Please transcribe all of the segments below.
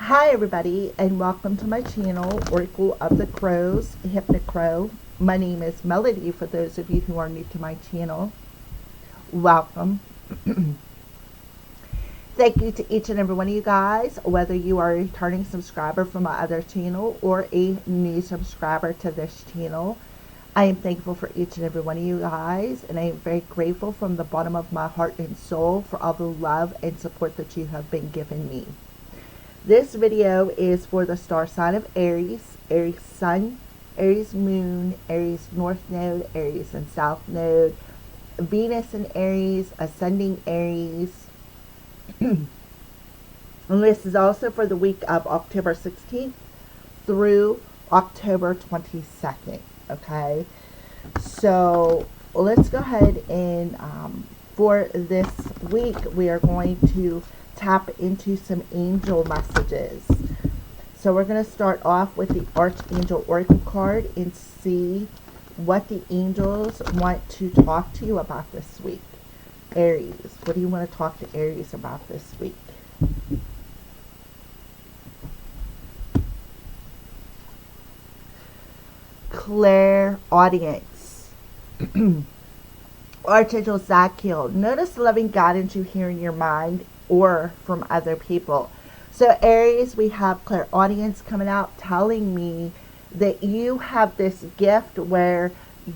Hi everybody, and welcome to my channel, Oracle of the Crows, Hypnocrow. My name is Melody for those of you who are new to my channel. Welcome. Thank you to each and every one of you guys, whether you are a returning subscriber from my other channel or a new subscriber to this channel. I am thankful for each and every one of you guys, and I am very grateful from the bottom of my heart and soul for all the love and support that you have been giving me. This video is for the star sign of Aries, Aries Sun, Aries Moon, Aries North Node, Aries and South Node, Venus in Aries, Ascending Aries. And this is also for the week of October 16th through October 22nd. Okay, so let's go ahead and for this week we are going to tap into some angel messages. So we're going to start off with the Archangel Oracle card and see what the angels want to talk to you about this week. Aries, what do you want to talk to Aries about this week? Clairaudience. Archangel Zadkiel, notice the loving guidance you hear in your mind or from other people. So Aries, we have clairaudience coming out telling me that you have this gift where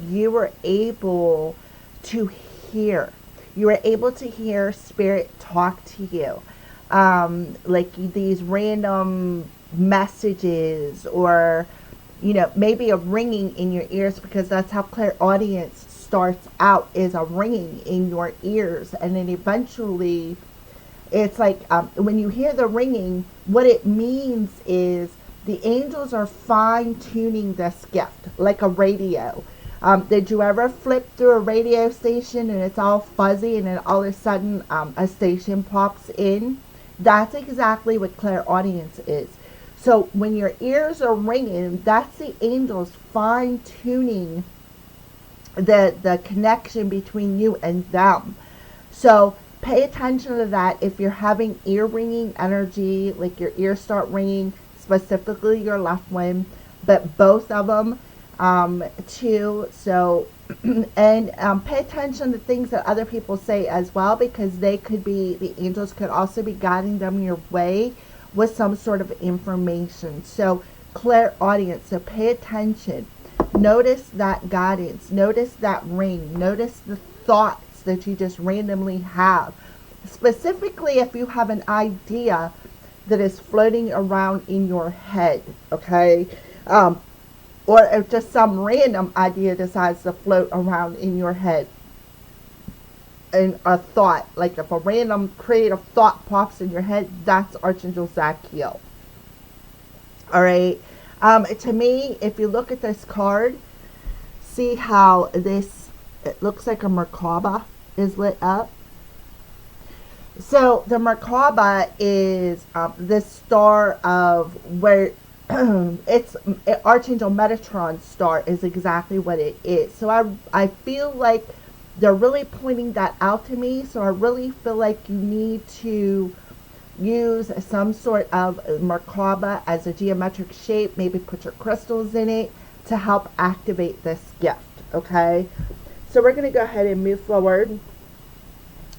you were able to hear. You were able to hear spirit talk to you. Like these random messages, or maybe a ringing in your ears, because that's how clairaudience starts out, is a ringing in your ears, and then eventually it's like when you hear the ringing, what it means is the angels are fine-tuning this gift like a radio. Did you ever flip through a radio station and it's all fuzzy and then all of a sudden a station pops in? That's exactly what clairaudience is. So when your ears are ringing, that's the angels fine-tuning the connection between you and them. So pay attention to that. If you're having ear ringing energy, like your ears start ringing, specifically your left one, but both of them too. So and pay attention to things that other people say as well, because they could be, the angels could also be guiding them your way with some sort of information. So clairaudience, so pay attention. Notice that guidance, notice that ring, notice the thoughts that you just randomly have. Specifically if you have an idea that is floating around in your head, okay? Or if just some random idea decides to float around in your head. And a thought, like if a random creative thought pops in your head, that's Archangel Zadkiel. Alright? To me, if you look at this card, see how this, it looks like a Merkaba is lit up. So the Merkaba is the star of where it's Archangel Metatron's star is exactly what it is. So I feel like they're really pointing that out to me. So I really feel like you need to use some sort of Merkaba as a geometric shape. Maybe put your crystals in it to help activate this gift. Okay, so we're going to go ahead and move forward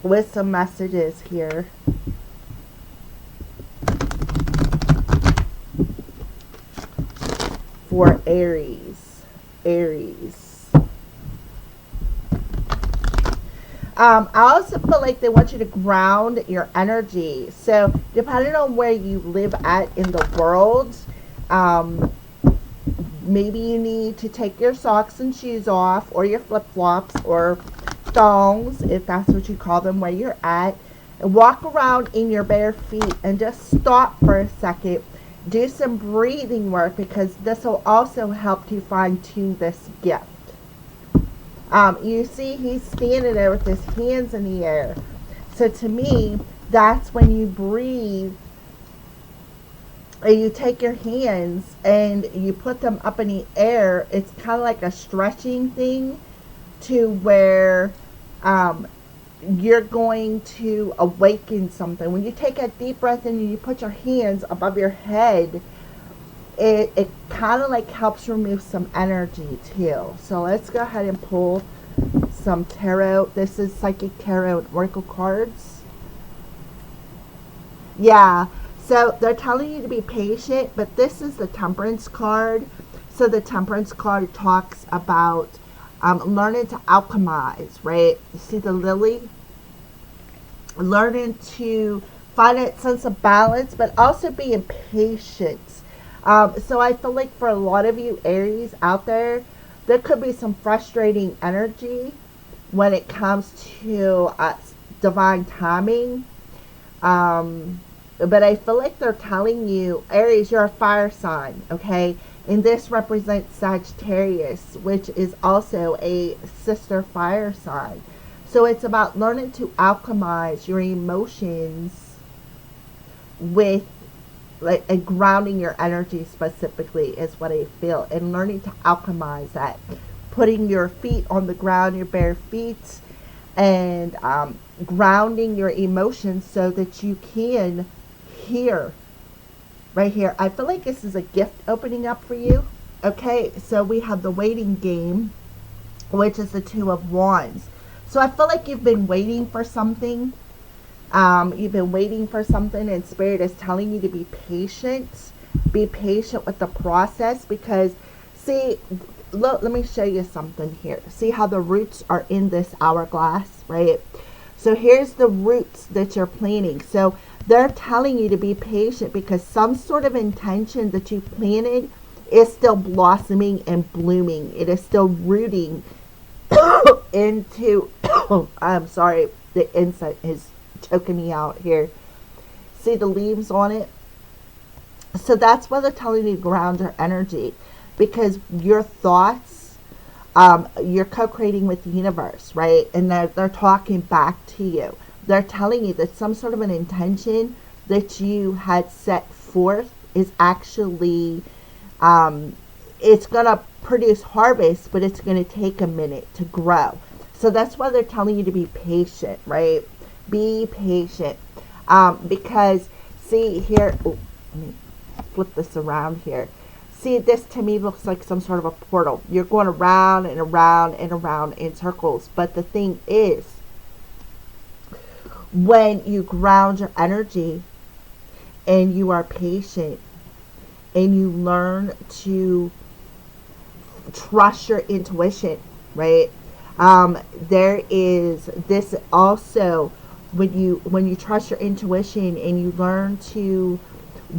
with some messages here. For Aries. I also feel like they want you to ground your energy. So depending on where you live at in the world, maybe you need to take your socks and shoes off, or your flip-flops or thongs, if that's what you call them, where you're at, and walk around in your bare feet and just stop for a second. Do some breathing work, because this will also help to fine-tune this gift. You see he's standing there with his hands in the air. So to me, that's when you breathe and you take your hands and you put them up in the air. It's kind of like a stretching thing, to where you're going to awaken something. When you take a deep breath in and you put your hands above your head, it kind of like helps remove some energy too. So let's go ahead and pull some tarot. This is Psychic Tarot and Oracle cards. Yeah, so they're telling you to be patient, but this is the Temperance card. So the Temperance card talks about learning to alchemize, right? You see the lily? Learning to find a sense of balance, but also being patient. So I feel like for a lot of you Aries out there, there could be some frustrating energy when it comes to divine timing. But I feel like they're telling you, Aries, you're a fire sign, okay? And this represents Sagittarius, which is also a sister fire sign. So it's about learning to alchemize your emotions with like and grounding your energy specifically is what I feel, and learning to alchemize that, putting your feet on the ground, your bare feet, and grounding your emotions so that you can hear right here. I feel like this is a gift opening up for you. Okay, so we have the waiting game, which is the Two of Wands. So I feel like you've been waiting for something. You've been waiting for something, and Spirit is telling you to be patient. Be patient with the process, because see, look, let me show you something here. See how the roots are in this hourglass, right? So here's the roots that you're planting. So they're telling you to be patient because some sort of intention that you planted is still blossoming and blooming. It is still rooting into, I'm sorry, the insect is choking me out here. See the leaves on it? So that's why they're telling you to ground your energy, because your thoughts, you're co-creating with the universe, right? And they're talking back to you. They're telling you that some sort of an intention that you had set forth is actually, it's going to produce harvest, but it's going to take a minute to grow. So that's why they're telling you to be patient, right? Be patient. Because, see here, let me flip this around here. See, this to me looks like some sort of a portal. You're going around and around and around in circles. But the thing is, when you ground your energy and you are patient and you learn to trust your intuition, right? There is this also, when you trust your intuition and you learn to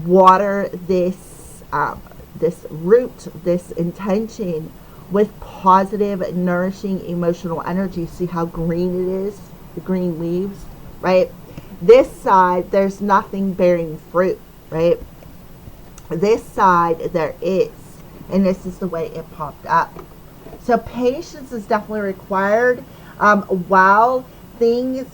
water this this root, this intention with positive, nourishing, emotional energy. See how green it is? The green leaves, right? This side, there's nothing bearing fruit, right? This side, there is. And this is the way it popped up. So patience is definitely required while things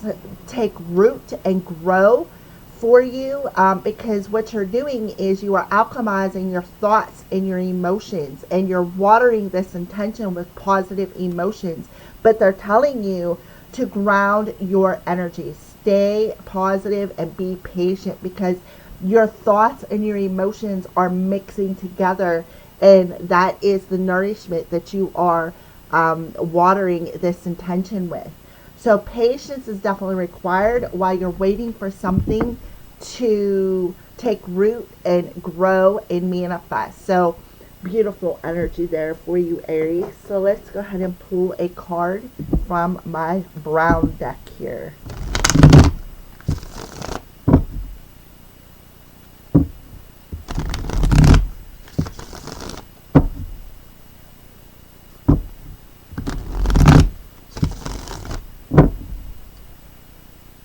take root and grow for you, because what you're doing is you are alchemizing your thoughts and your emotions, and you're watering this intention with positive emotions. But they're telling you to ground your energy. Stay positive and be patient, because your thoughts and your emotions are mixing together, and that is the nourishment that you are watering this intention with. So patience is definitely required while you're waiting for something to take root and grow and manifest. So beautiful energy there for you, Aries. So let's go ahead and pull a card from my brown deck here.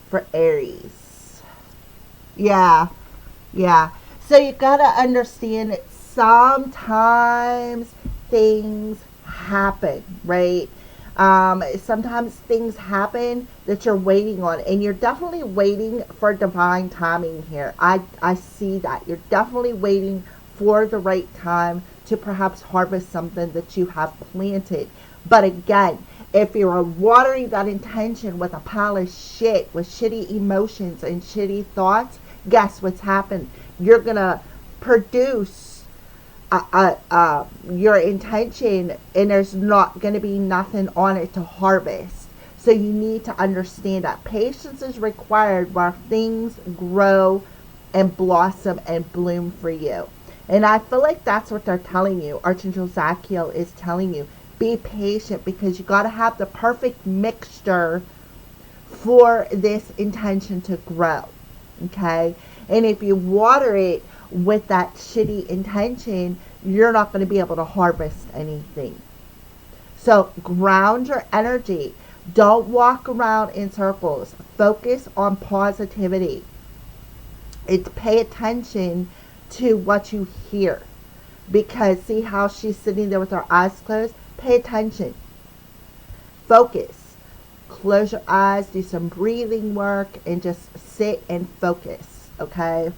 For Aries. Yeah. So you gotta understand that sometimes things happen, right? Sometimes things happen that you're waiting on, and you're definitely waiting for divine timing here. I see that. You're definitely waiting for the right time to perhaps harvest something that you have planted. But again, If you're watering that intention with a pile of shit, with shitty emotions and shitty thoughts, guess what's happened? You're going to produce your intention, and there's not going to be nothing on it to harvest. So you need to understand that patience is required while things grow and blossom and bloom for you. And I feel like that's what they're telling you. Archangel Zachiel is telling you, be patient, because you got to have the perfect mixture for this intention to grow. Okay? And if you water it with that shitty intention, you're not going to be able to harvest anything. So ground your energy. Don't walk around in circles. Focus on positivity. It's pay attention to what you hear. Because see how she's sitting there with her eyes closed? Pay attention. Focus. Close your eyes, do some breathing work, and just sit and focus. Okay?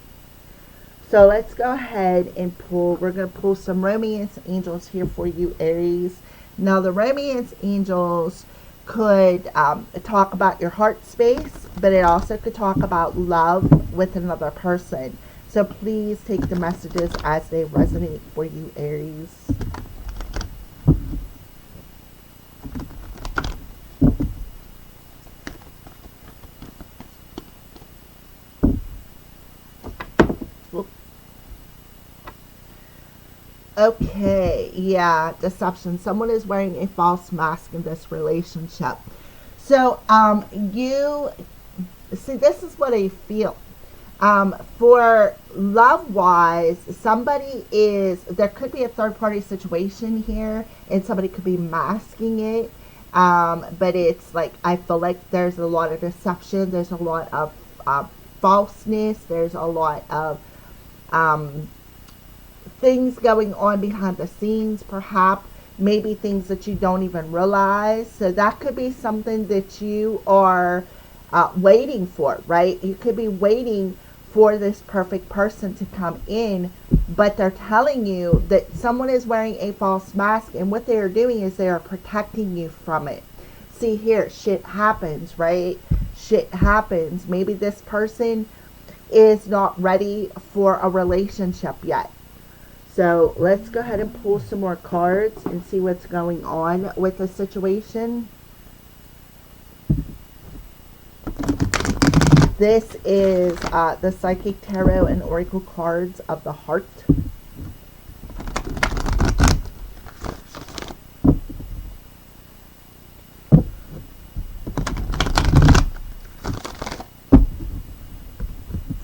So let's go ahead and pull. We're going to pull some romance angels here for you, Aries. Now the romance angels could talk about your heart space, but it also could talk about love with another person. So please take the messages as they resonate for you, Aries. Okay, yeah, deception. Someone is wearing a false mask in this relationship. So, you see, this is what I feel. For love-wise, there could be a third-party situation here, and somebody could be masking it. But it's like, I feel like there's a lot of deception. There's a lot of falseness. There's a lot of things going on behind the scenes, perhaps. Maybe things that you don't even realize. So that could be something that you are waiting for, right? You could be waiting for this perfect person to come in, but they're telling you that someone is wearing a false mask, and what they are doing is they are protecting you from it. See here, shit happens, right? Shit happens. Maybe this person is not ready for a relationship yet. So let's go ahead and pull some more cards and see what's going on with the situation. This is the Psychic Tarot and Oracle cards of the heart.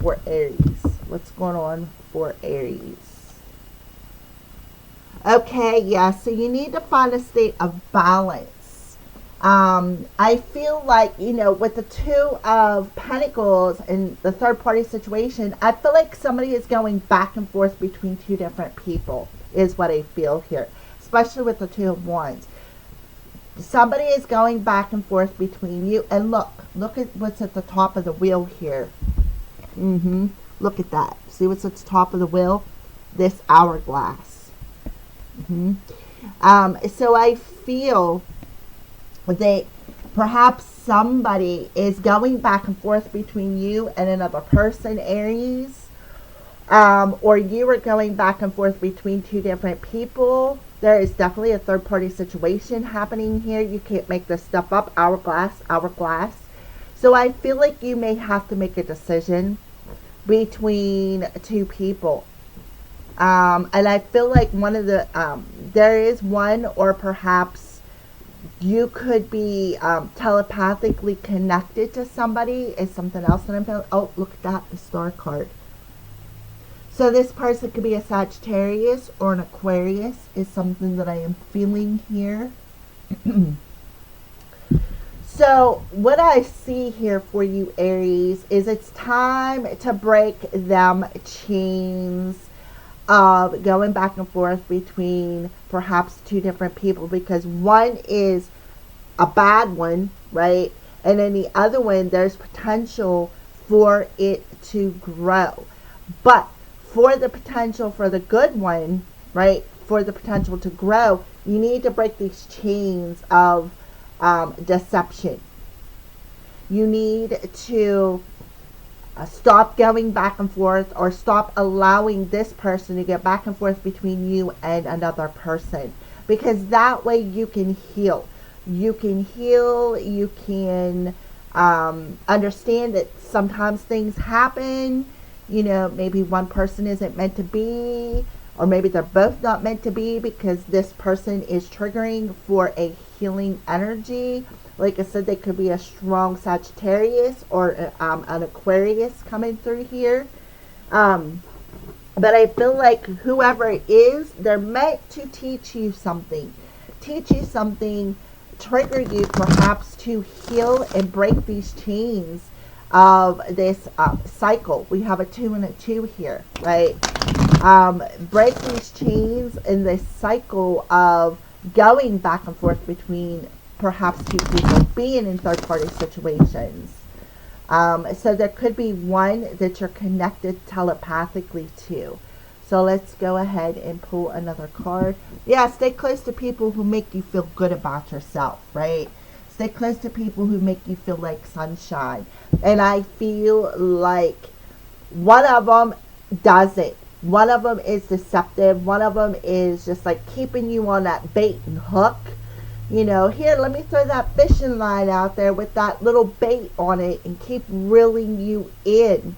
For Aries. What's going on for Aries? Okay, yeah, so you need to find a state of balance. I feel like, with the Two of Pentacles and the third party situation, I feel like somebody is going back and forth between two different people, is what I feel here. Especially with the Two of Wands. Somebody is going back and forth between you. And look at what's at the top of the wheel here. Look at that. See what's at the top of the wheel? This hourglass. So I feel that perhaps somebody is going back and forth between you and another person, Aries, or you are going back and forth between two different people. There is definitely a third party situation happening here. You can't make this stuff up. Hourglass. So I feel like you may have to make a decision between two people. And I feel like one of the, there is one, or perhaps you could be telepathically connected to somebody, is something else that I'm feeling. Oh, look at that, the Star card. So this person could be a Sagittarius or an Aquarius, is something that I am feeling here. So what I see here for you, Aries, is it's time to break them chains of going back and forth between perhaps two different people, because one is a bad one, right? And then the other one, there's potential for it to grow. But for the potential for the good one, right, for the potential to grow, you need to break these chains of deception. You need to stop going back and forth, or stop allowing this person to get back and forth between you and another person, because that way you can heal. You can heal. You can understand that sometimes things happen. Maybe one person isn't meant to be, or maybe they're both not meant to be, because this person is triggering for a healing energy. Like I said, they could be a strong Sagittarius or an Aquarius coming through here. But I feel like whoever it is, they're meant to teach you something. Trigger you perhaps to heal and break these chains of this cycle. We have a 2 and a 2 here, right? Break these chains in this cycle of going back and forth between perhaps two people, being in third-party situations. So there could be one that you're connected telepathically to. So let's go ahead and pull another card. Yeah, stay close to people who make you feel good about yourself, right? Stay close to people who make you feel like sunshine. And I feel like one of them does it. One of them is deceptive. One of them is just like keeping you on that bait and hook. Here, let me throw that fishing line out there with that little bait on it and keep reeling you in.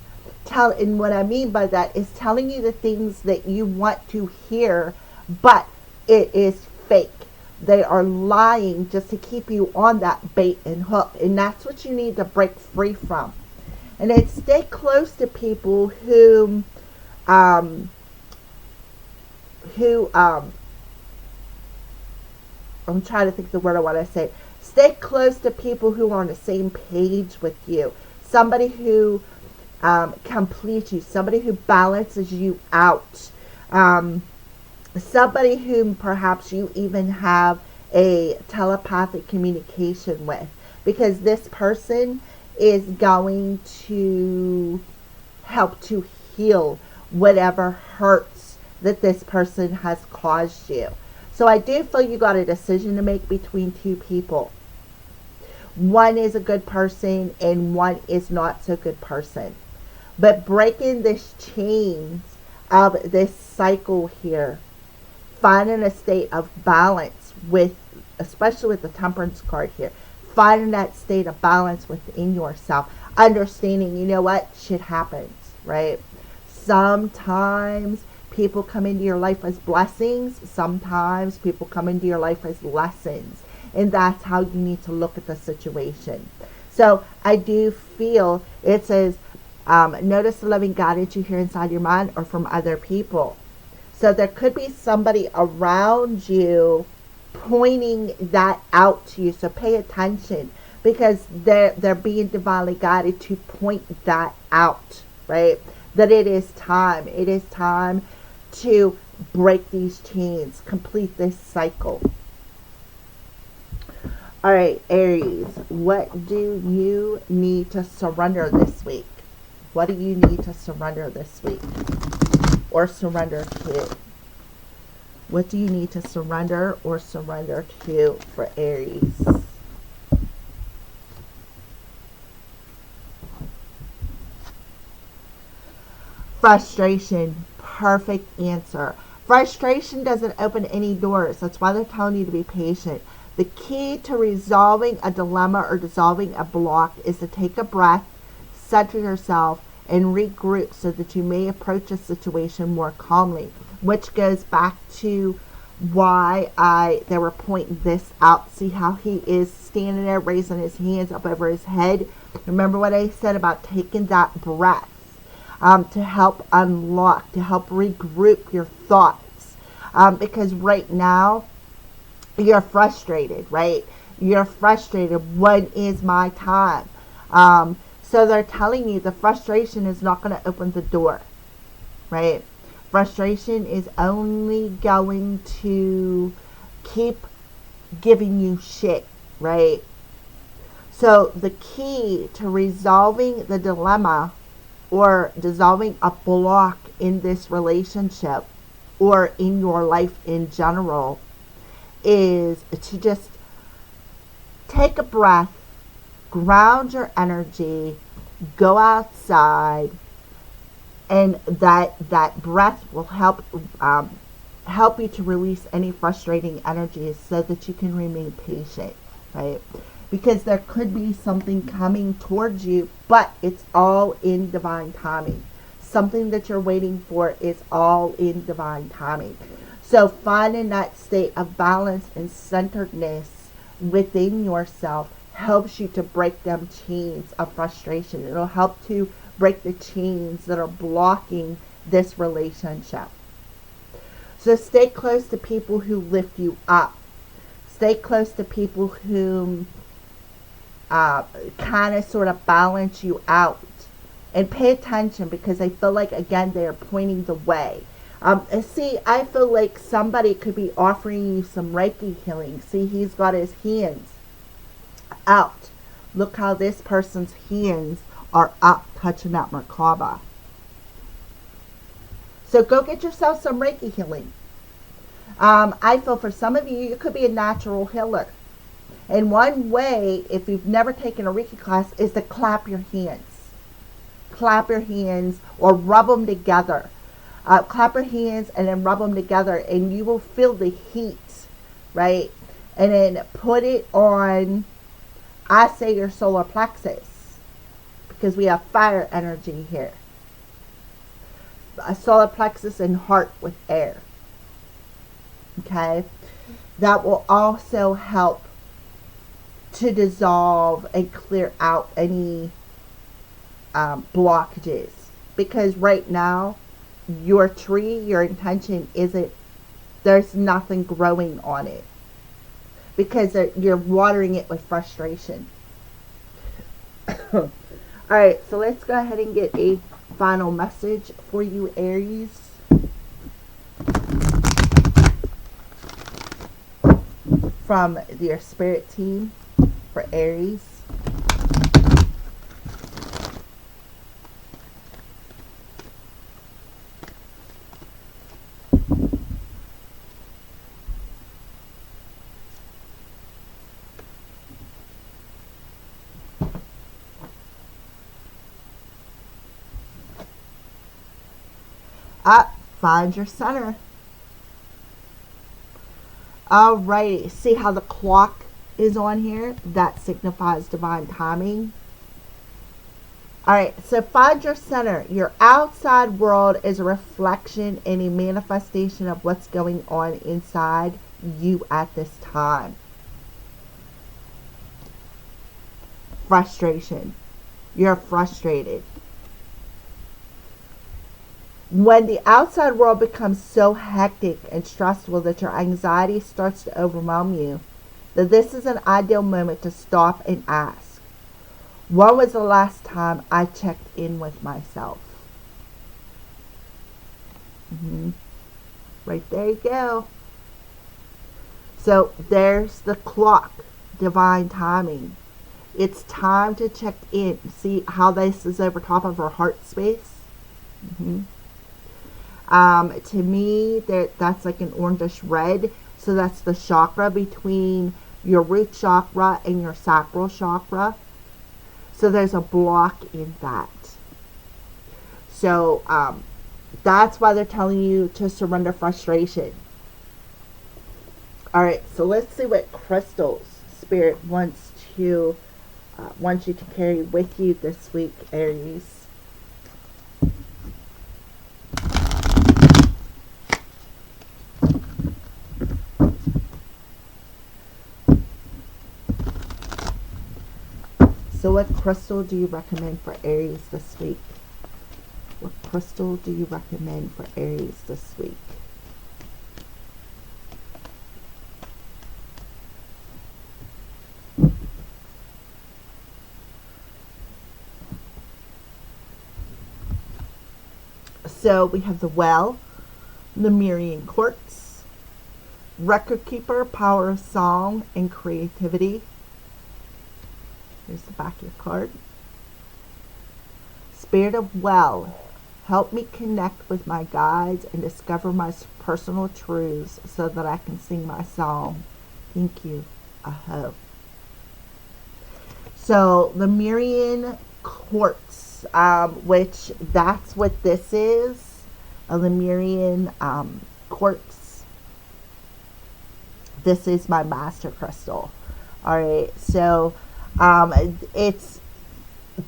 And what I mean by that is telling you the things that you want to hear, but it is fake. They are lying just to keep you on that bait and hook. And that's what you need to break free from. And then stay close to people who I'm trying to think of the word I want to say. Stay close to people who are on the same page with you. Somebody who completes you. Somebody who balances you out. Somebody whom perhaps you even have a telepathic communication with. Because this person is going to help to heal whatever hurts that this person has caused you. So I do feel you got a decision to make between two people. One is a good person and one is not so good person. But breaking this chains of this cycle here, finding a state of balance with, especially with the Temperance card here, finding that state of balance within yourself, understanding, what shit happens, right? Sometimes people come into your life as blessings. Sometimes people come into your life as lessons. And that's how you need to look at the situation. So I do feel it says, notice the loving guidance you hear inside your mind or from other people. So there could be somebody around you pointing that out to you. So pay attention, because they're being divinely guided to point that out, right? That it is time. It is time to break these chains, complete this cycle. All right, Aries, what do you need to surrender this week? What do you need to surrender this week? Or surrender to? What do you need to surrender or surrender to for Aries? Frustration. Perfect answer. Frustration doesn't open any doors. That's why they're telling you to be patient. The key to resolving a dilemma or dissolving a block is to take a breath, center yourself, and regroup so that you may approach a situation more calmly, which goes back to why they were pointing this out. See how he is standing there raising his hands up over his head? Remember what I said about taking that breath to help unlock, to help regroup your thoughts, because right now you're frustrated, right? You're frustrated. When is my time? So they're telling you the frustration is not going to open the door, right? Frustration is only going to keep giving you shit, right? So the key to resolving the dilemma or dissolving a block in this relationship or in your life in general is to just take a breath, ground your energy, go outside, and that breath will help you to release any frustrating energies so that you can remain patient, right? Because there could be something coming towards you, but it's all in divine timing. Something that you're waiting for is all in divine timing. So finding that state of balance and centeredness within yourself helps you to break them chains of frustration. It'll help to break the chains that are blocking this relationship. So stay close to people who lift you up. Stay close to people who kind of sort of balance you out. And pay attention, because I feel like, again, they're pointing the way. See, I feel like somebody could be offering you some Reiki healing. See, he's got his hands out. Look how this person's hands are up, touching that Merkaba. So go get yourself some Reiki healing. I feel for some of you, you could be a natural healer. And one way, if you've never taken a Reiki class, is to clap your hands. Clap your hands or rub them together. Clap your hands and then rub them together, and you will feel the heat, right? And then put it on, I say, your solar plexus, because we have fire energy here. A solar plexus and heart with air. Okay? That will also help to dissolve and clear out any blockages. Because right now, your tree, your intention isn't, there's nothing growing on it. Because you're watering it with frustration. Alright, so let's go ahead and get a final message for you, Aries. From your spirit team for Aries. Find your center. Alrighty, see how the clock is on here? That signifies divine timing. Alright, so find your center. Your outside world is a reflection and a manifestation of what's going on inside you at this time. Frustration. You're frustrated. When the outside world becomes so hectic and stressful that your anxiety starts to overwhelm you, that this is an ideal moment to stop and ask, when was the last time I checked in with myself? Right there you go. So there's the clock, divine timing. It's time to check in. See how this is over top of our heart space? To me, that's like an orangish red. So that's the chakra between your root chakra and your sacral chakra. So there's a block in that. So that's why they're telling you to surrender frustration. Alright, so let's see what crystals Spirit wants you to carry with you this week, Aries. So what crystal do you recommend for Aries this week? What crystal do you recommend for Aries this week? So we have the Well, Lemurian Quartz, Record Keeper, Power of Song and Creativity. Here's the back of your card. Spirit of Well, help me connect with my guides and discover my personal truths so that I can sing my song. Thank you. Aho. So Lemurian quartz, which that's what this is, a Lemurian quartz. This is my master crystal. All right, so it's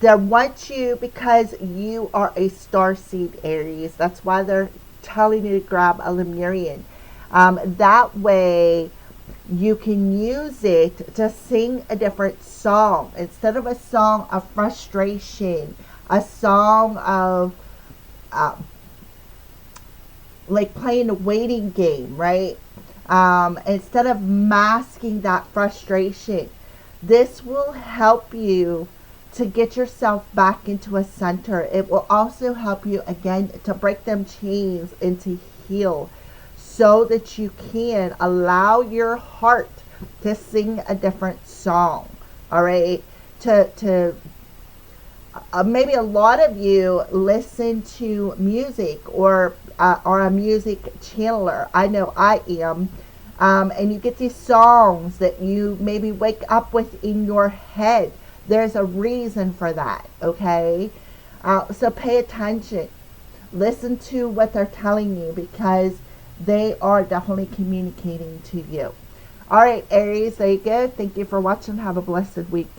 they want you because you are a starseed Aries. That's why they're telling you to grab a Lemurian. That way you can use it to sing a different song instead of a song of frustration, a song of like playing a waiting game, right? Instead of masking that frustration, this will help you to get yourself back into a center. It will also help you again to break them chains and to heal so that you can allow your heart to sing a different song. All right, to maybe a lot of you listen to music or are a music channeler. I know I am. And you get these songs that you maybe wake up with in your head. There's a reason for that, okay? So pay attention. Listen to what they're telling you because they are definitely communicating to you. All right, Aries, there you go. Thank you for watching. Have a blessed week.